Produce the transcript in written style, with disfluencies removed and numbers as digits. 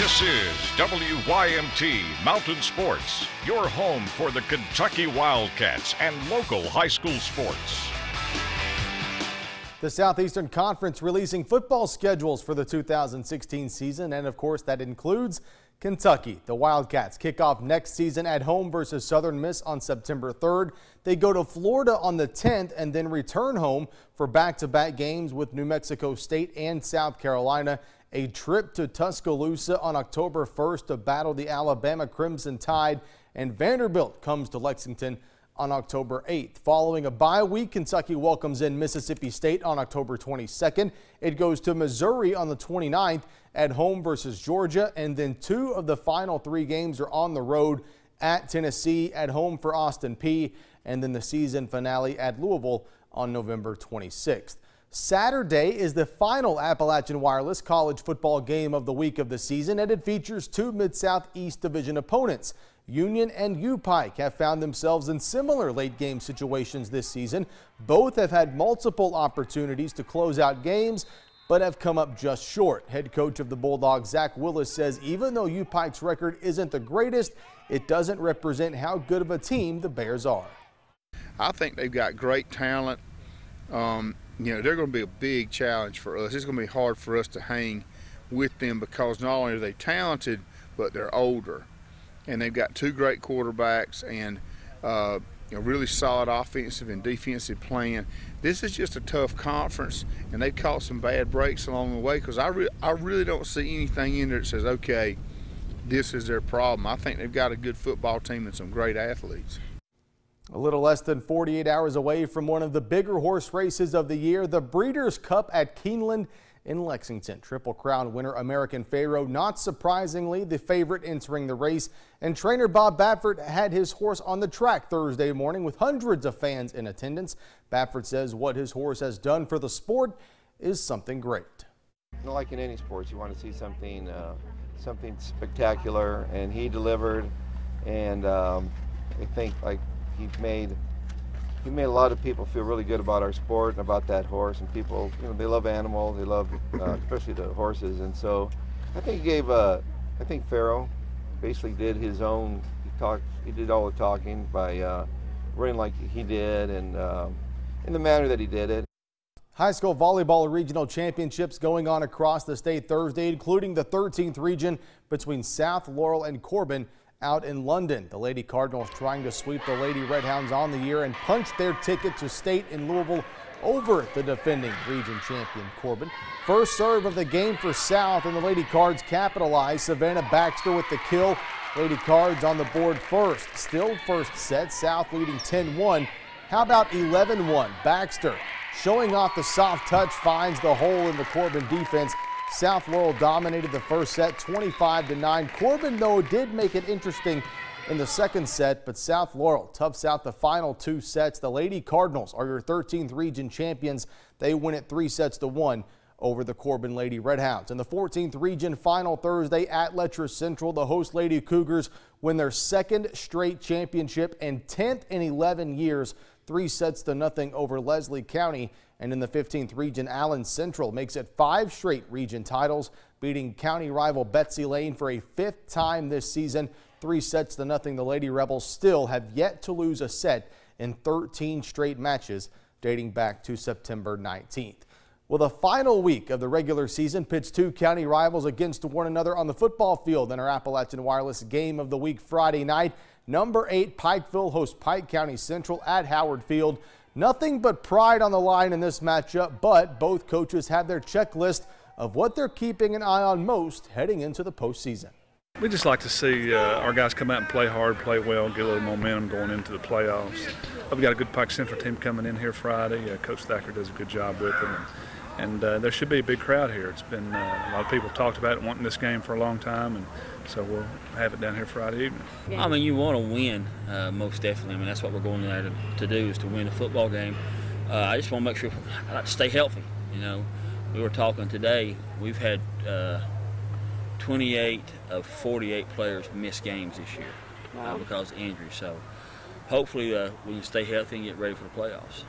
This is WYMT Mountain Sports, your home for the Kentucky Wildcats and local high school sports. The Southeastern Conference releasing football schedules for the 2016 season, and of course that includes Kentucky. The Wildcats kick off next season at home versus Southern Miss on September 3rd. They go to Florida on the 10th and then return home for back-to-back games with New Mexico State and South Carolina. A trip to Tuscaloosa on October 1st to battle the Alabama Crimson Tide, and Vanderbilt comes to Lexington on October 8th. Following a bye week, Kentucky welcomes in Mississippi State on October 22nd. It goes to Missouri on the 29th at home versus Georgia, and then two of the final three games are on the road at Tennessee, at home for Austin Peay, and then the season finale at Louisville on November 26th. Saturday is the final Appalachian Wireless college football game of the week of the season, and it features two Mid-South East Division opponents. Union and U-Pike have found themselves in similar late-game situations this season. Both have had multiple opportunities to close out games, but have come up just short. Head coach of the Bulldogs, Zak Willis, says even though U-Pike's record isn't the greatest, it doesn't represent how good of a team the Bears are. I think they've got great talent. You know, they're going to be a big challenge for us. It's going to be hard for us to hang with them because not only are they talented, but they're older. And they've got two great quarterbacks and really solid offensive and defensive plan. This is just a tough conference, and they've caught some bad breaks along the way because I really don't see anything in there that says, okay, this is their problem. I think they've got a good football team and some great athletes. A little less than 48 hours away from one of the bigger horse races of the year, the Breeders' Cup at Keeneland in Lexington. Triple Crown winner American Pharoah, not surprisingly, the favorite entering the race. And trainer Bob Baffert had his horse on the track Thursday morning with hundreds of fans in attendance. Baffert says what his horse has done for the sport is something great. Like in any sports, you want to see something spectacular, and he delivered. And I think he made a lot of people feel really good about our sport and about that horse. And people, they love animals. They love, especially the horses. And so, I think I think Pharoah basically did his own. He did all the talking by running like he did, and in the manner that he did it. High school volleyball regional championships going on across the state Thursday, including the 13th region between South Laurel and Corbin out in London. The Lady Cardinals trying to sweep the Lady Redhounds on the year and punch their ticket to state in Louisville over the defending region champion Corbin. First serve of the game for South, and the Lady Cards capitalize. Savannah Baxter with the kill. Lady Cards on the board first. Still first set, South leading 10-1. How about 11-1? Baxter showing off the soft touch, finds the hole in the Corbin defense. South Laurel dominated the first set 25-9. Corbin, though, did make it interesting in the second set, but South Laurel toughs out the final two sets. The Lady Cardinals are your 13th region champions. They win it 3-1 over the Corbin Lady Redhounds. In the 14th region final Thursday at Letcher Central, the host Lady Cougars win their second straight championship and 10th in 11 years, 3-0 over Leslie County. And in the 15th region, Allen Central makes it 5 straight region titles, beating county rival Betsy Lane for a 5th time this season. 3-0. The Lady Rebels still have yet to lose a set in 13 straight matches dating back to September 19th. Well, the final week of the regular season pits two county rivals against one another on the football field in our Appalachian Wireless Game of the Week Friday night. Number 8 Pikeville hosts Pike County Central at Howard Field. Nothing but pride on the line in this matchup, but both coaches have their checklist of what they're keeping an eye on most heading into the postseason. We just like to see our guys come out and play hard, play well, get a little momentum going into the playoffs. We've got a good Pike Central team coming in here Friday. Coach Thacker does a good job with them. And there should be a big crowd here. It's been a lot of people talked about it, wanting this game for a long time, and so we'll have it down here Friday evening. I mean, you want to win, most definitely. I mean, that's what we're going there to do, is to win a football game. I just want to make sure I like to stay healthy. We were talking today. We've had 28 of 48 players miss games this year because of injury. So hopefully we can stay healthy and get ready for the playoffs.